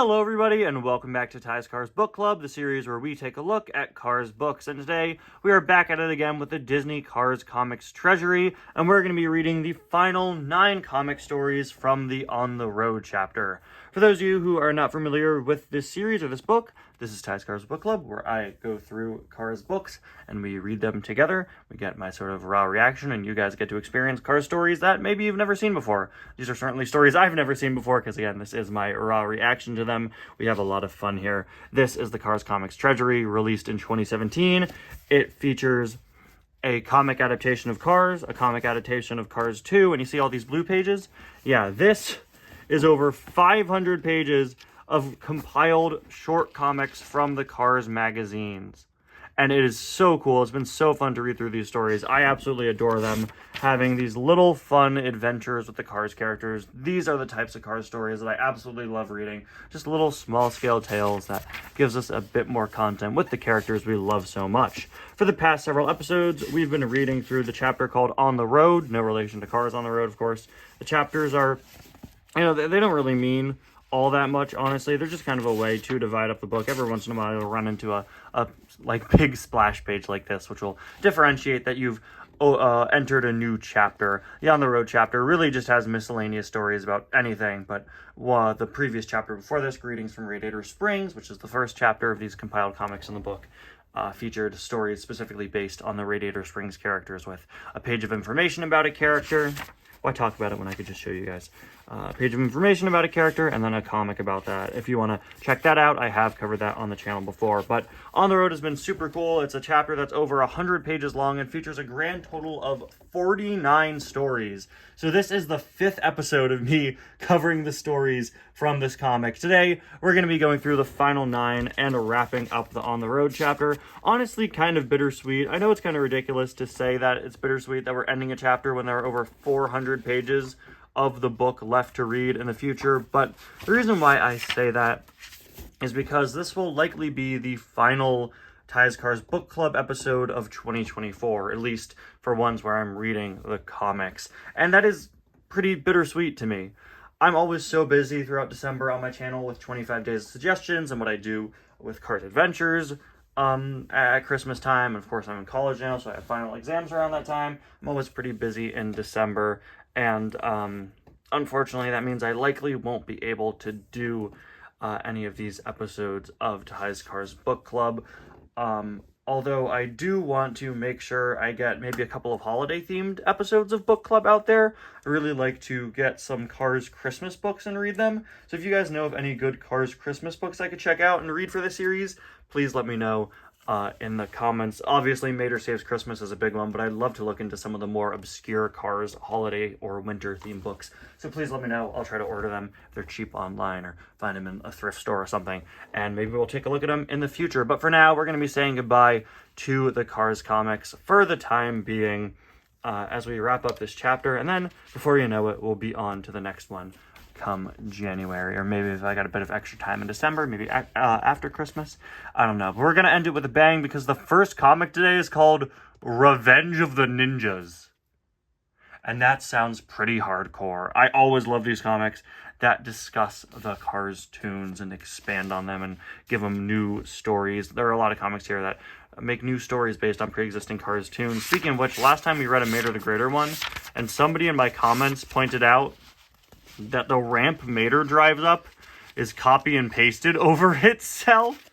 Hello everybody and welcome back to Ty's Cars Book Club, the series where we take a look at Cars books. And today we are back at it again with the Disney Cars Comics Treasury, and we're going to be reading the final 9 comic stories from the On the Road chapter. For those of you who are not familiar with this series or this book, this is Ty's Cars Book Club, where I go through Cars books and we read them together. We get my sort of raw reaction, and you guys get to experience Cars stories that maybe you've never seen before. These are certainly stories I've never seen before, because again, this is my raw reaction to them. We have a lot of fun here. This is the Cars Comics Treasury, released in 2017. It features a comic adaptation of Cars, a comic adaptation of Cars 2, and you see all these blue pages? Yeah, this is over 500 pages of compiled short comics from the Cars magazines. And it is so cool. It's been so fun to read through these stories. I absolutely adore them. Having these little fun adventures with the Cars characters. These are the types of Cars stories that I absolutely love reading. Just little small-scale tales that gives us a bit more content with the characters we love so much. For the past several episodes, we've been reading through the chapter called On the Road. No relation to Cars on the Road, of course. The chapters are, they don't really mean all that much, honestly. They're just kind of a way to divide up the book. Every once in a while you'll run into a big splash page like this, which will differentiate that you've entered a new chapter. The On the Road chapter really just has miscellaneous stories about anything, but the previous chapter before this, Greetings from Radiator Springs, which is the first chapter of these compiled comics in the book, featured stories specifically based on the Radiator Springs characters, with a page of information about a character. Why talk about it when I could just show you guys? A page of information about a character, and then a comic about that. If you want to check that out, I have covered that on the channel before. But On the Road has been super cool. It's a chapter that's over 100 pages long and features a grand total of 49 stories. So this is the 5th episode of me covering the stories from this comic. Today, we're going to be going through the final 9 and wrapping up the On the Road chapter. Honestly, kind of bittersweet. I know it's kind of ridiculous to say that it's bittersweet that we're ending a chapter when there are over 400 pages of the book left to read in the future, but the reason why I say that is because this will likely be the final Ty's Cars Book Club episode of 2024, at least for ones where I'm reading the comics, and that is pretty bittersweet to me. I'm always so busy throughout December on my channel with 25 days of suggestions and what I do with Cars Adventures at Christmas time, and of course I'm in college now, so I have final exams around that time. I'm always pretty busy in December, and unfortunately that means I likely won't be able to do any of these episodes of Ty's Cars Book Club, although I do want to make sure I get maybe a couple of holiday themed episodes of Book Club out there. I really like to get some Cars Christmas books and read them, so if you guys know of any good Cars Christmas books I could check out and read for the series, please let me know in the comments. Obviously, Mater Saves Christmas is a big one, but I'd love to look into some of the more obscure Cars holiday or winter themed books. So please let me know. I'll try to order them if they're cheap online, or find them in a thrift store or something, and maybe we'll take a look at them in the future. But for now, we're going to be saying goodbye to the Cars comics for the time being, as we wrap up this chapter, and then before you know it, we'll be on to the next one come January, or maybe if I got a bit of extra time in December, maybe after Christmas. I don't know, but we're gonna end it with a bang, because the first comic today is called Revenge of the Ninjas, and that sounds pretty hardcore. I always love these comics that discuss the Cars tunes and expand on them and give them new stories. There are a lot of comics here that make new stories based on pre-existing Cars tunes. Speaking of which, last time we read a Mater the Greater one, and somebody in my comments pointed out that the ramp Mater drives up is copy and pasted over itself.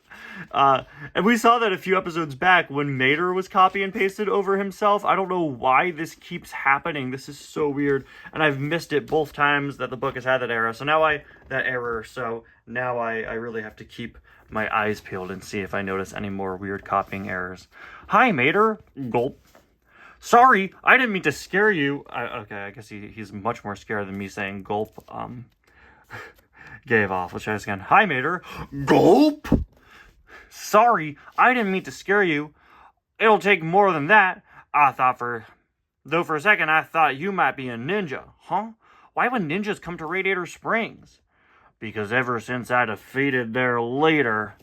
And we saw that a few episodes back when Mater was copy and pasted over himself. I don't know why this keeps happening. This is so weird. And I've missed it both times that the book has had that error. So now I really have to keep my eyes peeled and see if I notice any more weird copying errors. Hi, Mater. Gulp. Sorry, I didn't mean to scare you. Okay, I guess he's much more scared than me saying gulp. Gave off. Let's try this again. Hi, Mater. Gulp! Sorry, I didn't mean to scare you. It'll take more than that. For a second I thought you might be a ninja. Huh? Why would ninjas come to Radiator Springs? Because ever since I defeated their leader,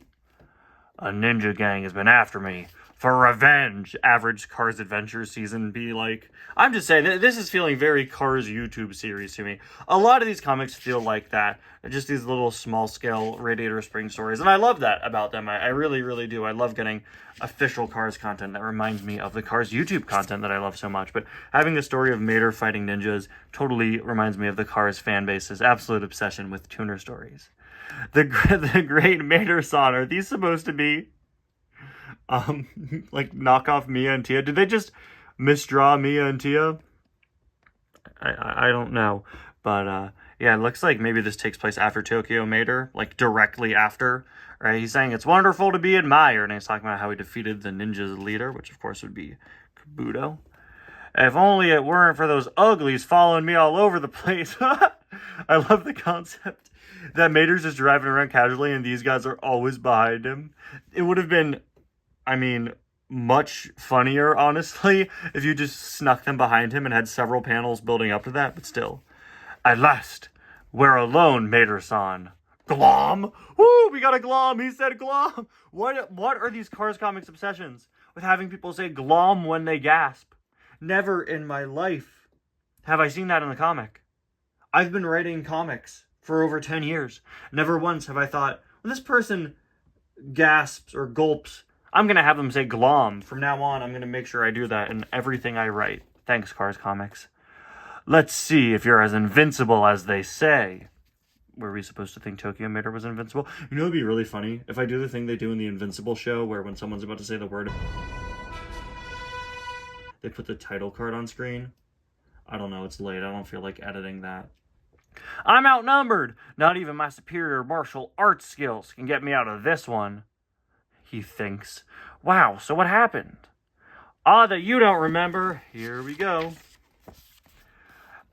a ninja gang has been after me. for revenge, average Cars Adventure season be like? I'm just saying, this is feeling very Cars YouTube series to me. A lot of these comics feel like that. Just these little small-scale Radiator Spring stories. And I love that about them. I really, really do. I love getting official Cars content that reminds me of the Cars YouTube content that I love so much. But having the story of Mater fighting ninjas totally reminds me of the Cars fan base's absolute obsession with tuner stories. The great Mater-san, are these supposed to be like knockoff Mia and Tia? Did they just misdraw Mia and Tia? I don't know, but yeah, it looks like maybe this takes place after Tokyo Mater, like directly after, right? He's saying it's wonderful to be admired, and he's talking about how he defeated the ninja's leader, which of course would be Kabuto. If only it weren't for those uglies following me all over the place. I love the concept that Mater's just driving around casually and these guys are always behind him. It would have been, I mean, much funnier, honestly, if you just snuck them behind him and had several panels building up to that, but still. At last, we're alone, Mater-san. Glom? Woo, we got a glom. He said glom. What are these Cars Comics obsessions with having people say glom when they gasp? Never in my life have I seen that in a comic. I've been writing comics for over 10 years. Never once have I thought, when this person gasps or gulps, I'm going to have them say glom. From now on, I'm going to make sure I do that in everything I write. Thanks, Cars Comics. Let's see if you're as invincible as they say. Were we supposed to think Tokyo Mater was invincible? You know, it'd be really funny if I do the thing they do in the Invincible show where when someone's about to say the word, they put the title card on screen. I don't know, it's late. I don't feel like editing that. I'm outnumbered. Not even my superior martial arts skills can get me out of this one, he thinks. Wow, so what happened? Odd that you don't remember. Here we go.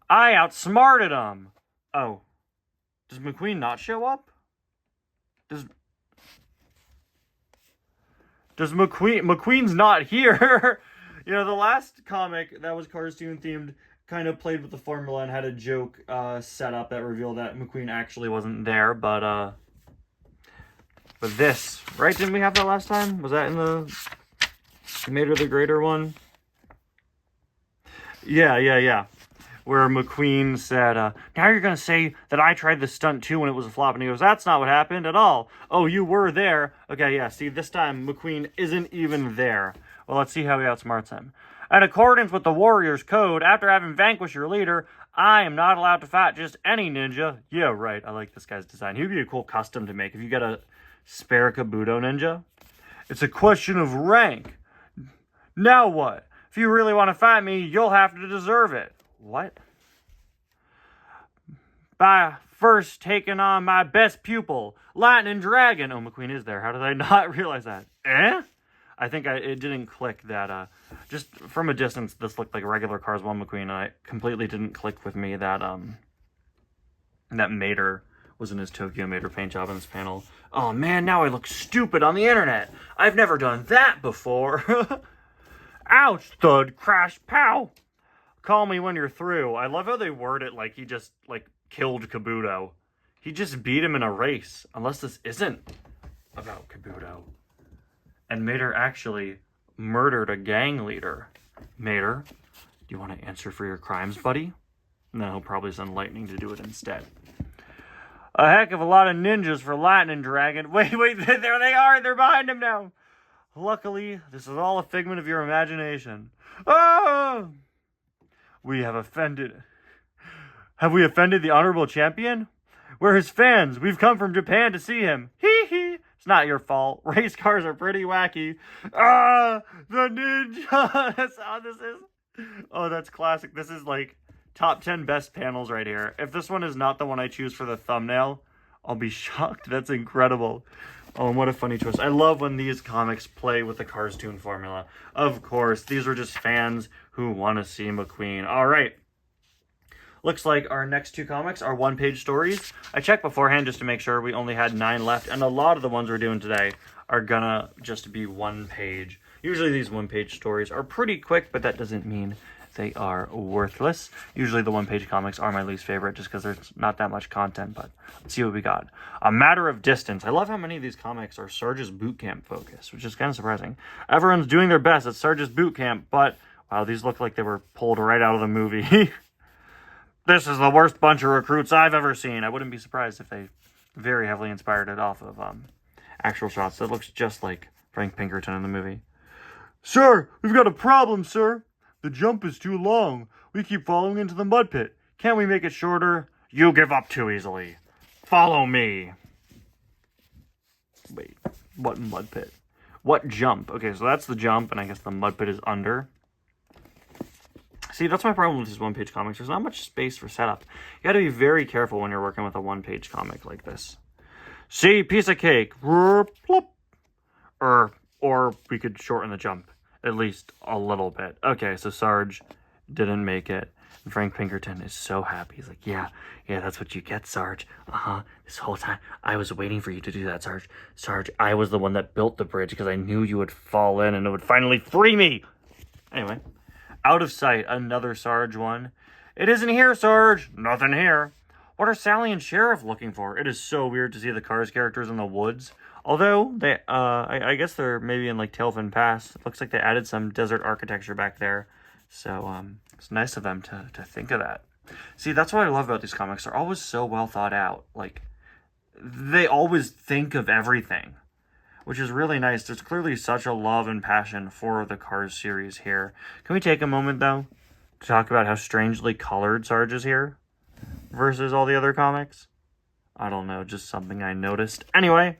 I outsmarted him. Oh. Does McQueen not show up? Does McQueen's not here? You know, the last comic that was Cartoon themed kind of played with the formula and had a joke set up that revealed that McQueen actually wasn't there, but this, right? Didn't we have that last time? Was that in the Mater the Greater one? Yeah. Where McQueen said, now you're going to say that I tried the stunt too when it was a flop. And he goes, that's not what happened at all. Oh, you were there. Okay, yeah, see, this time McQueen isn't even there. Well, let's see how he outsmarts him. In accordance with the Warrior's Code, after having vanquished your leader, I am not allowed to fight just any ninja. Yeah, right, I like this guy's design. He'd be a cool custom to make if you get a spare Kabuto ninja. It's a question of rank. Now what? If you really want to fight me, you'll have to deserve it. What? By first taking on my best pupil, Lightning Dragon. Oh, McQueen is there. How did I not realize that? I think it didn't click that, just from a distance, this looked like regular Cars 1 McQueen, and it completely didn't click with me that, that Mater was in his Tokyo Mater paint job in this panel. Oh man, now I look stupid on the internet. I've never done that before. Ouch, thud, crash, pow. Call me when you're through. I love how they word it like he just, killed Kabuto. He just beat him in a race. Unless this isn't about Kabuto. And Mater actually murdered a gang leader. Mater, do you want to answer for your crimes, buddy? No, he'll probably send Lightning to do it instead. A heck of a lot of ninjas for Lightning Dragon. Wait, there they are. They're behind him now. Luckily, this is all a figment of your imagination. Oh! Have we offended the honorable champion? We're his fans. We've come from Japan to see him. Hee hee. It's not your fault. Race cars are pretty wacky. The ninja. That's how this is. Oh, that's classic. This is top 10 best panels right here. If this one is not the one I choose for the thumbnail, I'll be shocked. That's incredible. Oh, and what a funny choice. I love when these comics play with the Cartoon formula. Of course, these were just fans who want to see McQueen. All right. Looks like our next two comics are one-page stories. I checked beforehand just to make sure we only had 9 left, and a lot of the ones we're doing today are gonna just be one page. Usually these one-page stories are pretty quick, but that doesn't mean they are worthless. Usually the one-page comics are my least favorite just because there's not that much content, but let's see what we got. A Matter of Distance. I love how many of these comics are Sarge's boot camp focused, which is kind of surprising. Everyone's doing their best at Sarge's boot camp, but wow, these look like they were pulled right out of the movie. This is the worst bunch of recruits I've ever seen. I wouldn't be surprised if they very heavily inspired it off of actual shots. That looks just like Frank Pinkerton in the movie. Sir, we've got a problem, sir. The jump is too long. We keep falling into the mud pit. Can't we make it shorter? You give up too easily. Follow me. Wait, what mud pit? What jump? Okay, so that's the jump, and I guess the mud pit is under. See, that's my problem with these one-page comics. There's not much space for setup. You gotta be very careful when you're working with a one-page comic like this. See, piece of cake. Plop. Or we could shorten the jump at least a little bit. Okay, so Sarge didn't make it. And Frank Pinkerton is so happy. He's like, yeah, that's what you get, Sarge. This whole time, I was waiting for you to do that, Sarge. Sarge, I was the one that built the bridge because I knew you would fall in and it would finally free me. Anyway, Out of Sight, another Sarge one. It isn't here, Sarge. Nothing here. What are Sally and Sheriff looking for? It is so weird to see the Cars characters in the woods. Although, they, I guess they're maybe in, like, Tailfin Pass. It looks like they added some desert architecture back there. So, it's nice of them to think of that. See, that's what I love about these comics. They're always so well thought out. Like, they always think of everything, which is really nice. There's clearly such a love and passion for the Cars series here. Can we take a moment, though, to talk about how strangely colored Sarge is here versus all the other comics? I don't know, just something I noticed. Anyway,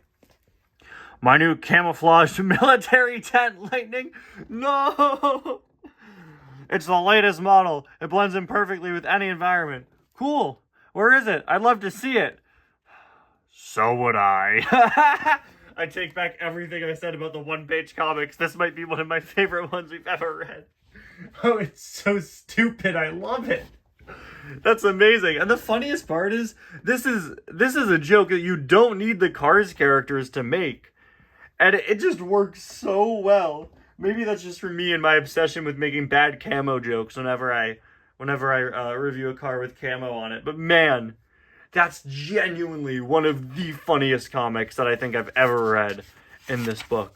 my new camouflaged military tent, Lightning. No! It's the latest model. It blends in perfectly with any environment. Cool. Where is it? I'd love to see it. So would I. I take back everything I said about the one-page comics. This might be one of my favorite ones we've ever read. Oh, it's so stupid. I love it. That's amazing. And the funniest part is, this is a joke that you don't need the Cars characters to make. And it just works so well. Maybe that's just for me and my obsession with making bad camo jokes whenever I review a car with camo on it. But man, that's genuinely one of the funniest comics that I think I've ever read in this book.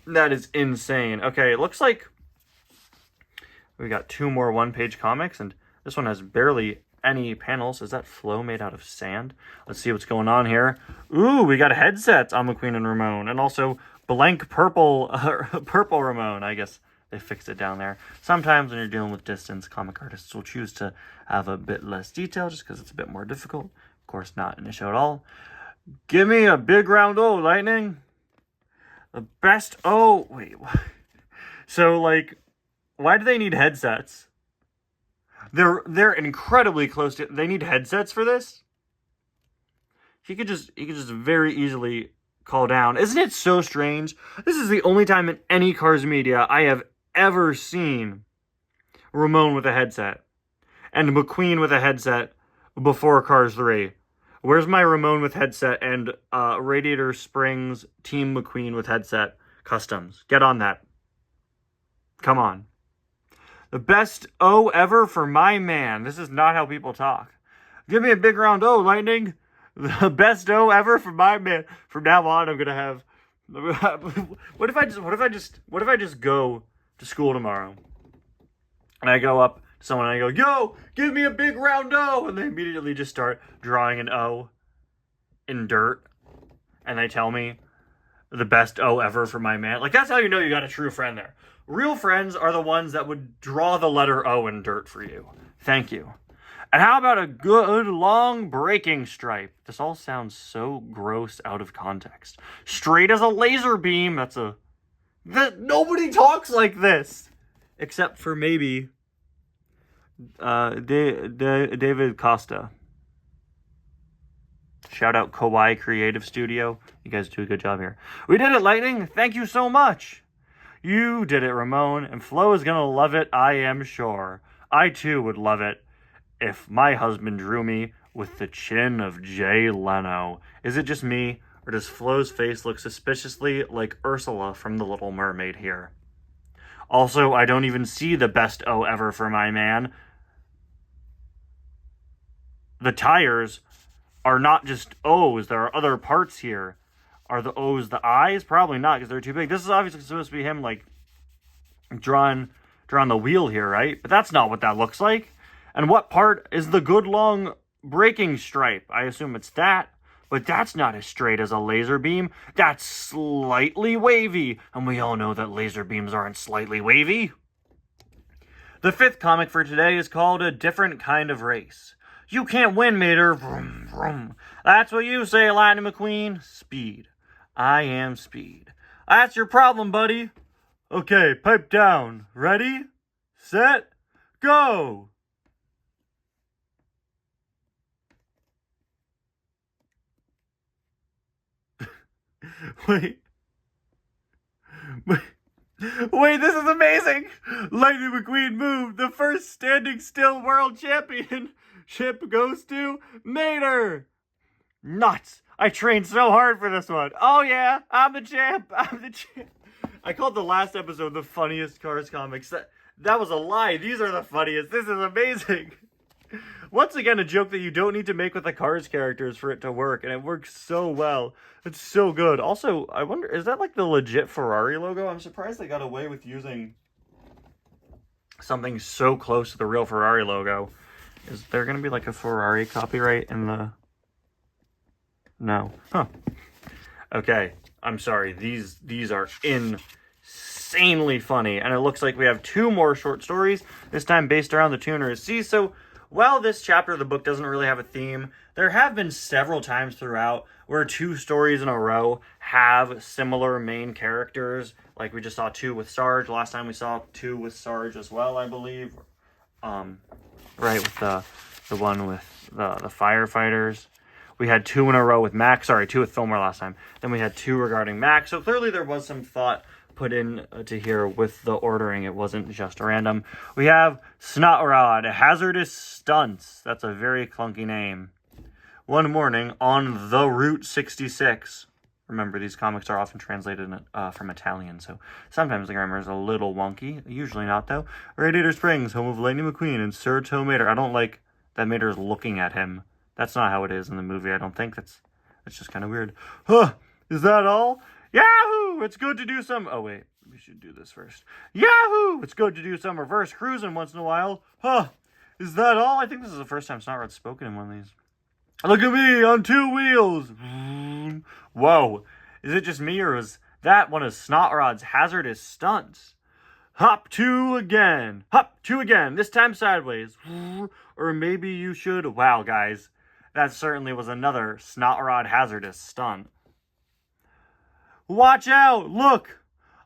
That is insane. Okay, it looks like we got 2 more one-page comics, and this one has barely any panels. Is that Flo made out of sand? Let's see what's going on here. Ooh, we got headsets on McQueen and Ramon, and also blank purple Ramon. I guess they fixed it down there. Sometimes when you're dealing with distance, comic artists will choose to have a bit less detail just because it's a bit more difficult. Of course, not in the show at all. Give me a big round O, Lightning. The best O. Wait. So, like, why do they need headsets? They're incredibly close to. They need headsets for this. He could just very easily call down. Isn't it so strange? This is the only time in any Cars media I have ever seen Ramon with a headset and McQueen with a headset before Cars 3. Where's my Ramon with headset and Radiator Springs Team McQueen with headset customs? Get on that. Come on. The best O ever for my man. This is not how people talk. Give me a big round O, Lightning. The best O ever for my man. From now on, I'm gonna have. What if I just go to school tomorrow, and I go up to someone and I go, "Yo, give me a big round O," and they immediately just start drawing an O in dirt, and they tell me the best O ever for my man. Like, that's how you know you got a true friend there. Real friends are the ones that would draw the letter O in dirt for you. Thank you. And how about a good long braking stripe? This all sounds so gross out of context. Straight as a laser beam. Nobody talks like this. Except for maybe David Costa. Shout out Kawaii Creative Studio. You guys do a good job here. We did it, Lightning. Thank you so much. You did it, Ramon, and Flo is going to love it, I am sure. I, too, would love it if my husband drew me with the chin of Jay Leno. Is it just me, or does Flo's face look suspiciously like Ursula from The Little Mermaid here? Also, I don't even see the best O ever for my man. The tires are not just O's. There are other parts here. Are the O's the eyes? Probably not, because they're too big. This is obviously supposed to be him, like, drawing the wheel here, right? But that's not what that looks like. And what part is the good long braking stripe? I assume it's that. But that's not as straight as a laser beam. That's slightly wavy. And we all know that laser beams aren't slightly wavy. The fifth comic for today is called A Different Kind of Race. You can't win, Mater. Vroom, vroom. That's what you say, Lightning McQueen. Speed. I am speed. That's your problem, buddy. Okay, pipe down. Ready? Set? Go! Wait. Wait, this is amazing! Lightning McQueen moved. The first standing still world championship goes to Mater. Nuts! I trained so hard for this one. Oh yeah, I'm the champ. I called the last episode the funniest Cars comics. That was a lie. These are the funniest. This is amazing. Once again, a joke that you don't need to make with the Cars characters for it to work, and it works so well. It's so good. Also, I wonder, is that like the legit Ferrari logo? I'm surprised they got away with using something so close to the real Ferrari logo. Is there going to be like a Ferrari copyright in the... No. Huh. Okay. I'm sorry. These are insanely funny. And it looks like we have 2 more short stories, this time based around the tuners. See, so while this chapter of the book doesn't really have a theme, there have been several times throughout where 2 stories in a row have similar main characters. Like we just saw 2 with Sarge. Last time we saw 2 with Sarge as well, I believe. Right, with the one with the firefighters. We had 2 in a row with Max. Sorry, 2 with Fillmore last time. Then we had 2 regarding Max. So clearly there was some thought put in to here with the ordering. It wasn't just random. We have Snotrod, Hazardous Stunts. That's a very clunky name. One morning on the Route 66. Remember, these comics are often translated from Italian, so sometimes the grammar is a little wonky. Usually not, though. Radiator Springs, home of Lightning McQueen and Sir Toe Mater. I don't like that Mater is looking at him. That's not how it is in the movie, I don't think. That's just kind of weird. Huh, is that all? Yahoo! It's good to do some... Oh, wait, we should do this first. Yahoo! It's good to do some reverse cruising once in a while. Huh, is that all? I think this is the first time Snotrod's spoken in one of these. Look at me on 2 wheels. Whoa, is it just me, or is that one of Snotrod's hazardous stunts? Hop 2 again. Hop 2 again, this time sideways. Or maybe you should... Wow, guys. That certainly was another Snotrod hazardous stunt. Watch out! Look!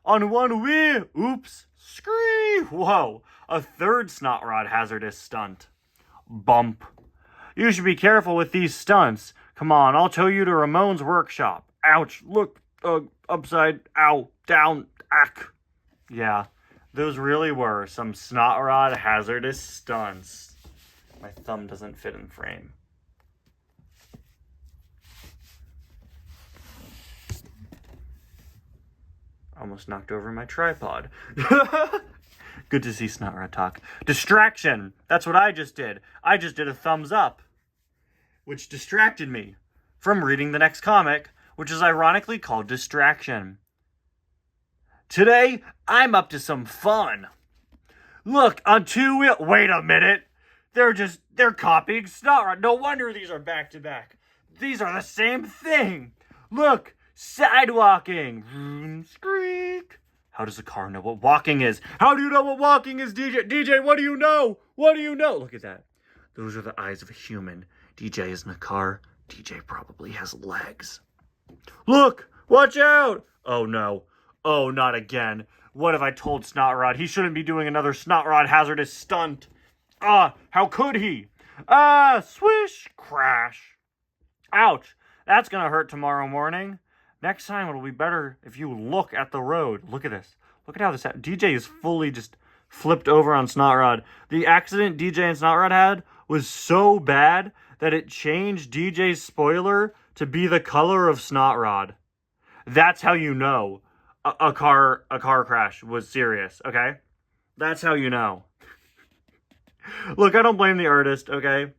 On 1 wheel! Oops! Scree! Whoa! A 3rd Snotrod hazardous stunt. Bump. You should be careful with these stunts. Come on, I'll tow you to Ramon's workshop. Ouch! Look! Upside. Ow! Down! Ack! Yeah, those really were some Snotrod hazardous stunts. My thumb doesn't fit in frame. Almost knocked over my tripod. Good to see Snotrod talk. Distraction! That's what I just did. I just did a thumbs up, which distracted me from reading the next comic, which is ironically called Distraction. Today, I'm up to some fun. Look, on 2 wheel... Wait a minute! They're copying Snotrod. No wonder these are back to back. These are the same thing. Look! Sidewalking. Squeak. How does a car know what walking is? How do you know what walking is, DJ? DJ, what do you know? What do you know? Look at that. Those are the eyes of a human. DJ isn't a car. DJ probably has legs. Look! Watch out! Oh, no. Oh, not again. What have I told Snotrod? He shouldn't be doing another Snotrod hazardous stunt. How could he? Swish! Crash. Ouch. That's gonna hurt tomorrow morning. Next time it'll be better if you look at the road. Look at this. Look at how this happened. DJ is fully just flipped over on Snotrod. The accident DJ and Snotrod had was so bad that it changed DJ's spoiler to be the color of Snotrod. That's how you know. a car crash was serious, okay? That's how you know. Look, I don't blame the artist, okay?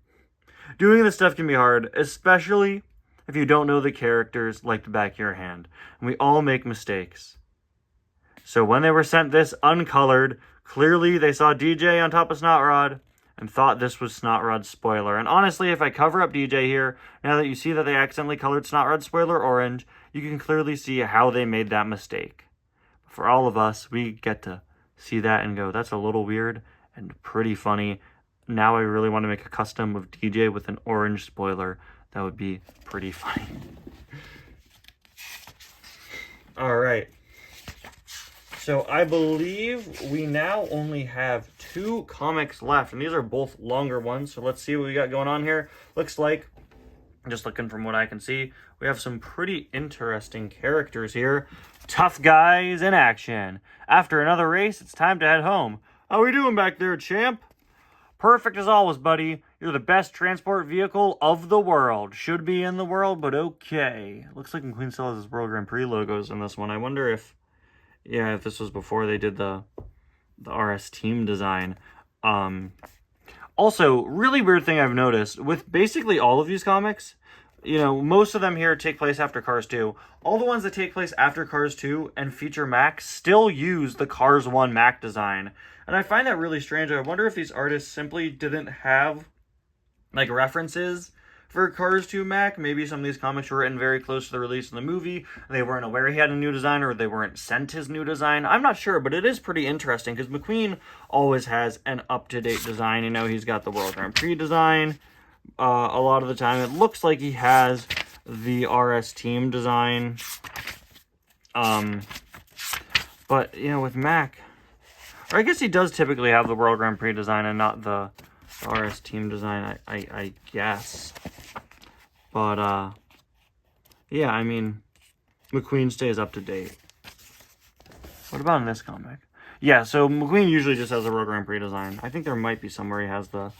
Doing this stuff can be hard, especially if you don't know the characters like the back of your hand. And we all make mistakes. So when they were sent this uncolored, clearly they saw DJ on top of Snotrod and thought this was Snotrod's spoiler. And honestly, if I cover up DJ here, now that you see that they accidentally colored Snotrod's spoiler orange, you can clearly see how they made that mistake. For all of us, we get to see that and go, that's a little weird and pretty funny. Now I really want to make a custom of DJ with an orange spoiler. That would be pretty funny. All right. So I believe we now only have 2 comics left, and these are both longer ones. So let's see what we got going on here. Looks like, just looking from what I can see, we have some pretty interesting characters here. Tough guys in action. After another race, it's time to head home. How we doing back there, champ? Perfect as always, buddy. You're the best transport vehicle of the world. Should be in the world, but okay. Looks like McQueen still has his World Grand Prix logos in this one. I wonder if, yeah, if this was before they did the RS team design. Also, really weird thing I've noticed with basically all of these comics, you know, most of them here take place after Cars 2. All the ones that take place after Cars 2 and feature Mac still use the Cars 1 Mac design. And I find that really strange. I wonder if these artists simply didn't have, like, references for Cars 2 Mac. Maybe some of these comics were written very close to the release of the movie. They weren't aware he had a new design, or they weren't sent his new design. I'm not sure, but it is pretty interesting because McQueen always has an up-to-date design. You know, he's got the World Grand Prix design. A lot of the time, it looks like he has the RS team design. But, you know, with Mac, or I guess he does typically have the World Grand Prix design and not the RS team design, I guess. But, yeah, I mean, McQueen stays up to date. What about in this comic? Yeah, so McQueen usually just has the World Grand Prix design. I think there might be somewhere he has the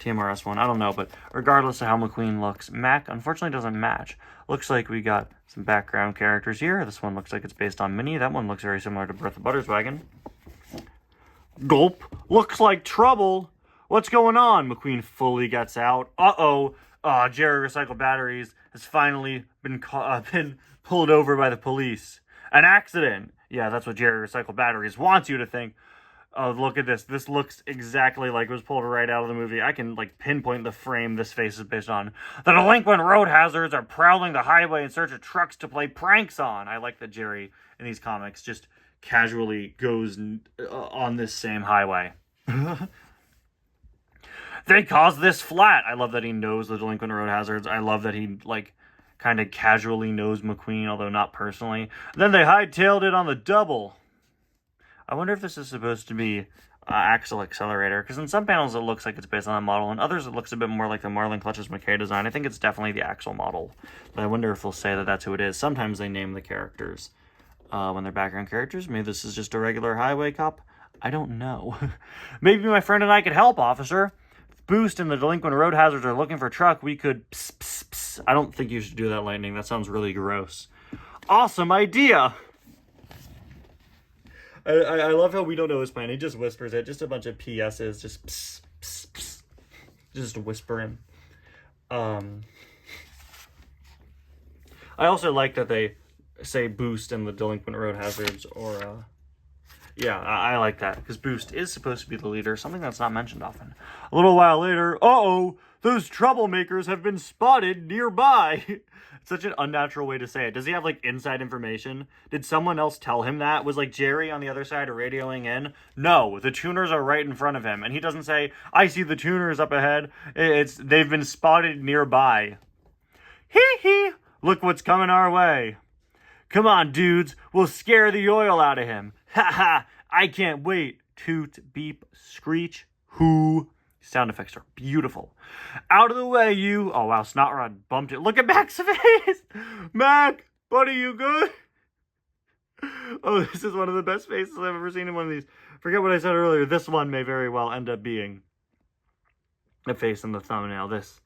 TMRS one. I don't know, but regardless of how McQueen looks, Mac unfortunately doesn't match. Looks like we got some background characters here. This one looks like it's based on Minnie. That one looks very similar to Bertha Butterswagon. Gulp. Looks like trouble. What's going on? McQueen fully gets out. Uh-oh. Jerry Recycled Batteries has finally been pulled over by the police. An accident. Yeah, that's what Jerry Recycled Batteries wants you to think. Oh, look at this. This looks exactly like it was pulled right out of the movie. I can, like, pinpoint the frame this face is based on. The delinquent road hazards are prowling the highway in search of trucks to play pranks on. I like that Jerry, in these comics, just casually goes on this same highway. They caused this flat. I love that he knows the delinquent road hazards. I love that he, like, kind of casually knows McQueen, although not personally. Then they hightailed it on the double. I wonder if this is supposed to be axle accelerator, because in some panels it looks like it's based on that model, and others it looks a bit more like the Marlin Clutches McKay design. I think it's definitely the axle model, but I wonder if they'll say that that's who it is. Sometimes they name the characters when they're background characters. Maybe this is just a regular highway cop. I don't know. Maybe my friend and I could help, officer. If Boost and the delinquent road hazards are looking for a truck, we could pss, pss, pss. I don't think you should do that, Lightning. That sounds really gross. Awesome idea! I love how we don't know his plan. He just whispers it. Just a bunch of PSs. Just pss, pss, pss. Just whispering. I also like that they say Boost and the delinquent road hazards, or yeah, I like that, because Boost is supposed to be the leader, something that's not mentioned often. A little while later, uh-oh, those troublemakers have been spotted nearby. Such an unnatural way to say it. Does he have, like, inside information? Did someone else tell him that? Was, like, Jerry on the other side radioing in? No, the tuners are right in front of him. And he doesn't say, I see the tuners up ahead. They've been spotted nearby. Hee-hee, look what's coming our way. Come on, dudes, we'll scare the oil out of him. Ha-ha, I can't wait. Toot, beep, screech, hoo. Sound effects are beautiful. Out of the way, you. Oh, wow, Snotrod bumped it. Look at Mac's face. Mac, buddy, you good? Oh, this is one of the best faces I've ever seen in one of these. Forget what I said earlier. This one may very well end up being the face in the thumbnail. This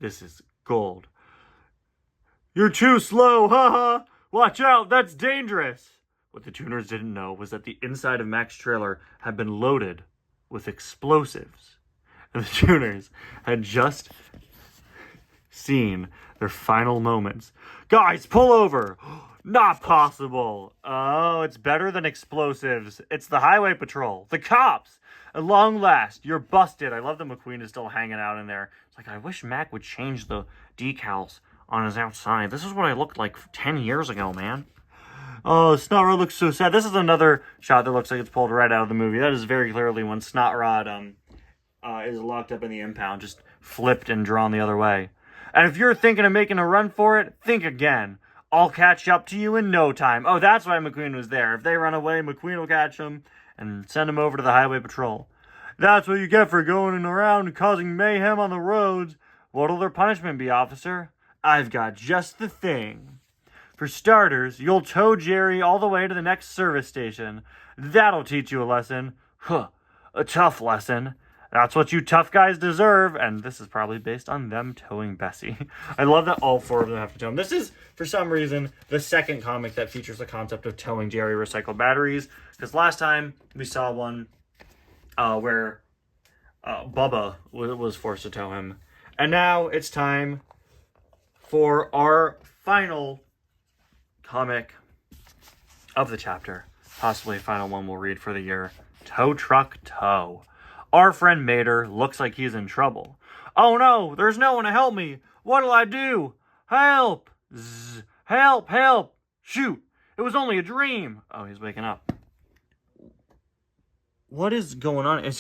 is gold. You're too slow, haha. Watch out, that's dangerous. What the tuners didn't know was that the inside of Mac's trailer had been loaded with explosives. And the tuners had just seen their final moments. Guys, pull over! Not possible! Oh, it's better than explosives. It's the highway patrol. The cops! At long last, you're busted. I love that McQueen is still hanging out in there. It's like, I wish Mac would change the decals on his outside. This is what I looked like 10 years ago, man. Oh, Snot Rod looks so sad. This is another shot that looks like it's pulled right out of the movie. That is very clearly when Snot Rod is locked up in the impound, just flipped and drawn the other way. And if you're thinking of making a run for it, think again. I'll catch up to you in no time. Oh, that's why McQueen was there. If they run away, McQueen will catch them and send them over to the highway patrol. That's what you get for going around and causing mayhem on the roads. What'll their punishment be, officer? I've got just the thing. For starters, you'll tow Jerry all the way to the next service station. That'll teach you a lesson. Huh, a tough lesson. That's what you tough guys deserve. And this is probably based on them towing Bessie. I love that all four of them have to tow him. This is, for some reason, the second comic that features the concept of towing Jerry recycled batteries. Because last time we saw one where Bubba was forced to tow him. And now it's time for our final comic of the chapter. Possibly final one we'll read for the year. Tow Truck Tow. Our friend Mater looks like he's in trouble. Oh no, there's no one to help me. What'll I do? Help! Zzz. Help, help! Shoot, it was only a dream. Oh, he's waking up. What is going on? Is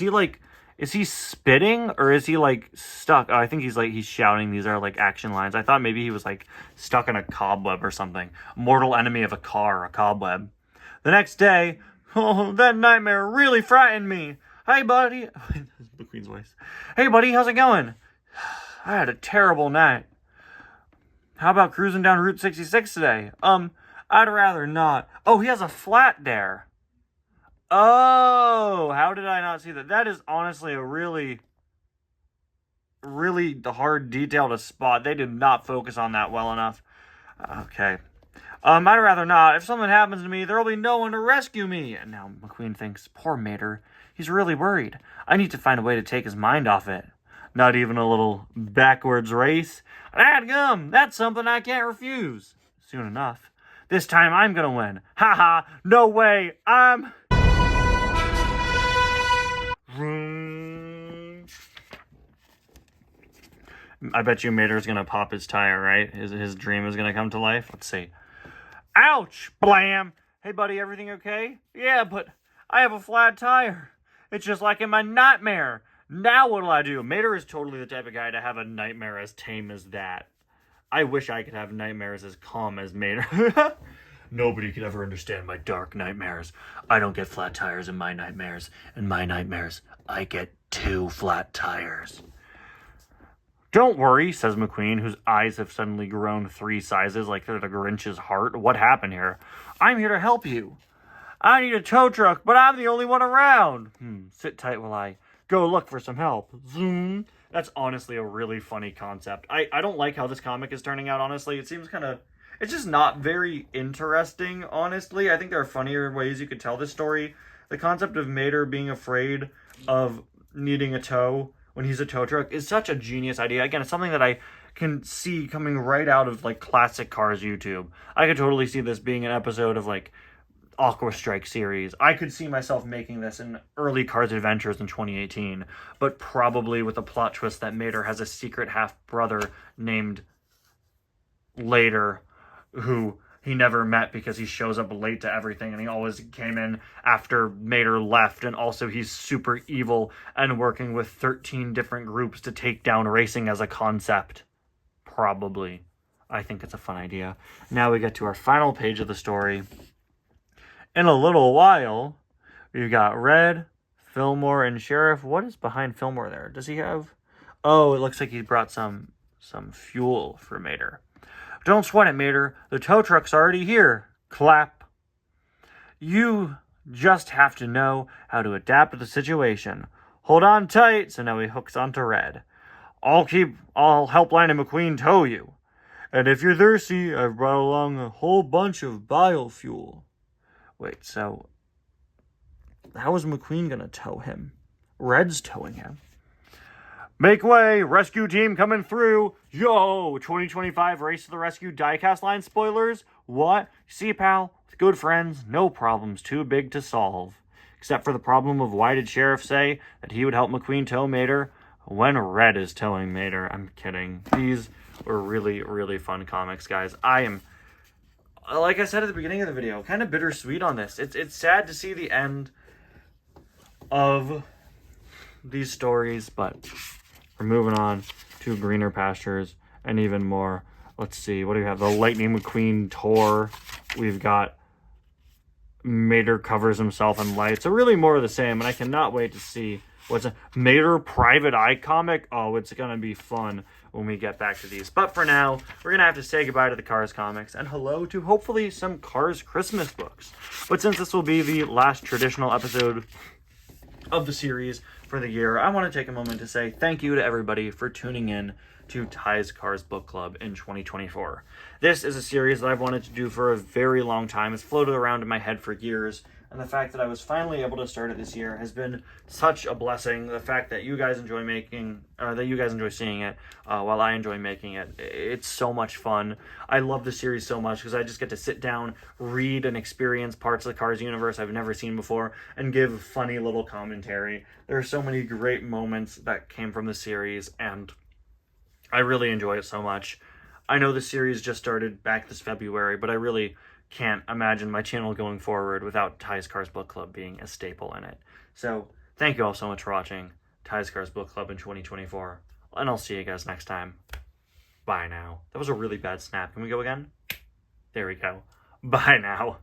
he spitting or is he like stuck? Oh, I think he's shouting. These are like action lines. I thought maybe he was like stuck in a cobweb or something. Mortal enemy of a car, a cobweb. The next day, oh, that nightmare really frightened me. Hey, buddy. McQueen's voice. Hey, buddy, how's it going? I had a terrible night. How about cruising down Route 66 today? I'd rather not. Oh, he has a flat there. Oh, how did I not see that? That is honestly a really, really hard detail to spot. They did not focus on that well enough. Okay. I'd rather not. If something happens to me, there'll be no one to rescue me. And now McQueen thinks, poor Mater. He's really worried. I need to find a way to take his mind off it. Not even a little backwards race. Dadgum, that's something I can't refuse. Soon enough. This time I'm gonna win. Ha ha, no way, I bet you Mater's gonna pop his tire, right? His dream is gonna come to life. Let's see. Ouch! Blam! Hey, buddy, everything okay? Yeah, but I have a flat tire. It's just like in my nightmare. Now what'll I do? Mater is totally the type of guy to have a nightmare as tame as that. I wish I could have nightmares as calm as Mater. Nobody could ever understand my dark nightmares. I don't get flat tires in my nightmares. In my nightmares, I get 2 flat tires. Don't worry, says McQueen, whose eyes have suddenly grown 3 sizes like they're the Grinch's heart. What happened here? I'm here to help you. I need a tow truck, but I'm the only one around. Sit tight while I go look for some help. Zoom. That's honestly a really funny concept. I don't like how this comic is turning out, honestly. It seems kind of... It's just not very interesting, honestly. I think there are funnier ways you could tell this story. The concept of Mater being afraid of needing a tow when he's a tow truck is such a genius idea. Again, it's something that I can see coming right out of, like, classic Cars YouTube. I could totally see this being an episode of, like, Aqua Strike series. I could see myself making this in early Cars Adventures in 2018, but probably with a plot twist that Mater has a secret half-brother named Later, who he never met because he shows up late to everything and he always came in after Mater left, and also he's super evil and working with 13 different groups to take down racing as a concept. Probably. I think it's a fun idea. Now we get to our final page of the story. In a little while, we've got Red, Fillmore, and Sheriff. What is behind Fillmore there? Does he have... Oh, it looks like he brought some fuel for Mater. Don't sweat it, Mater. The tow truck's already here. Clap. You just have to know how to adapt to the situation. Hold on tight. So now he hooks onto Red. I'll help Line and McQueen tow you. And if you're thirsty, I've brought along a whole bunch of biofuel. Wait, so how is McQueen gonna tow him? Red's towing him. Make way! Rescue team coming through! Yo! 2025 Race to the Rescue diecast line spoilers? What? See, pal? With good friends, no problem's too big to solve. Except for the problem of why did Sheriff say that he would help McQueen tow Mater when Red is towing Mater? I'm kidding. These were really, really fun comics, guys. I am, like I said at the beginning of the video, kind of bittersweet on this. It's sad to see the end of these stories, but we're moving on to greener pastures and even more. Let's see, what do we have? The Lightning McQueen tour. We've got Mater covers himself in light. So really more of the same, and I cannot wait to see what's a Mater Private Eye comic. Oh, it's gonna be fun when we get back to these. But for now, we're gonna have to say goodbye to the Cars comics and hello to hopefully some Cars Christmas books. But since this will be the last traditional episode of the series for the year, I want to take a moment to say thank you to everybody for tuning in to Ty's Cars Book Club in 2024. This is a series that I've wanted to do for a very long time. It's floated around in my head for years, and the fact that I was finally able to start it this year has been such a blessing. The fact that you guys enjoy seeing it while I enjoy making it, it's so much fun. I love the series so much because I just get to sit down, read, and experience parts of the Cars universe I've never seen before, and give funny little commentary. There are so many great moments that came from the series, and I really enjoy it so much. I know the series just started back this February, but I really can't imagine my channel going forward without Ty's Cars Book Club being a staple in it. So, thank you all so much for watching Ty's Cars Book Club in 2024, and I'll see you guys next time. Bye now. That was a really bad snap. Can we go again? There we go. Bye now.